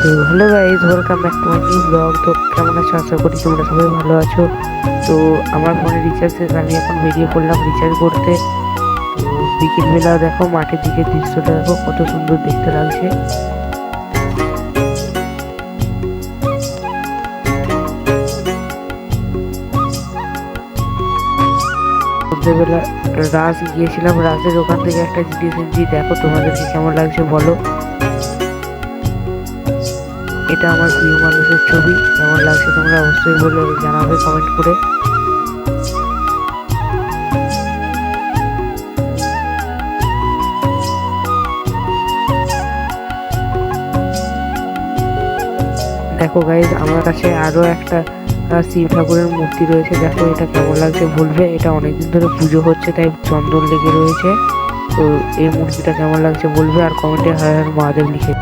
তো hello guys, welcome back to my new blog. তো কেমন আছো? আশা করি তোমরা সবাই ভালো আছো। তো আমার ফোনে রিচার্জ শেষ, আমি এখন বেরিয়ে পড়লাম রিচার্জ করতে। তো বিকেলবেলা দেখো মাঠের দিকে দৃশ্যটা দেখো কত সুন্দর দেখতে লাগছে। সন্ধ্যেবেলা রাস গিয়েছিলাম, রাসের ওখান থেকে একটা জিনিস এনেছি, দেখো তোমাদেরকে কেমন লাগছে বলো। এটা আমার প্রিয় মানুষের ছবি, কেমন লাগছে তোমরা অবশ্যই বলে জানাবে কমেন্ট করে। দেখো গাইজ, আমার কাছে আরো একটা শিব ঠাকুরের মূর্তি রয়েছে, দেখো এটা কেমন লাগছে বলবে। এটা অনেকদিন ধরে পুজো হচ্ছে তাই চন্দন লেগে রয়েছে। তো এই মূর্তিটা কেমন লাগছে বলবে আর কমেন্টে হর হর মহাদেব লিখে।